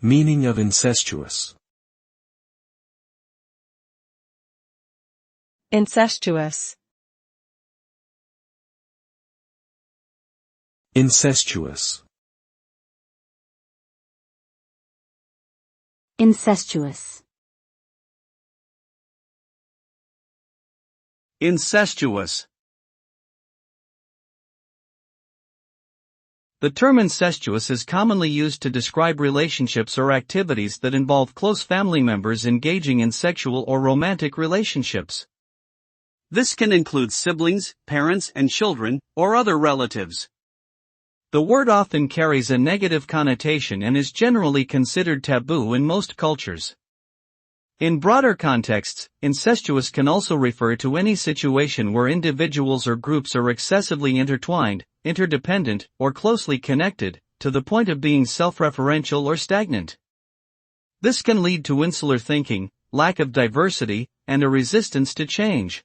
Meaning of incestuous. Incestuous. Incestuous. Incestuous. Incestuous. The term incestuous is commonly used to describe relationships or activities that involve close family members engaging in sexual or romantic relationships. This can include siblings, parents and children, or other relatives. The word often carries a negative connotation and is generally considered taboo in most cultures. In broader contexts, incestuous can also refer to any situation where individuals or groups are excessively intertwined, interdependent, or closely connected, to the point of being self-referential or stagnant. This can lead to insular thinking, lack of diversity, and a resistance to change.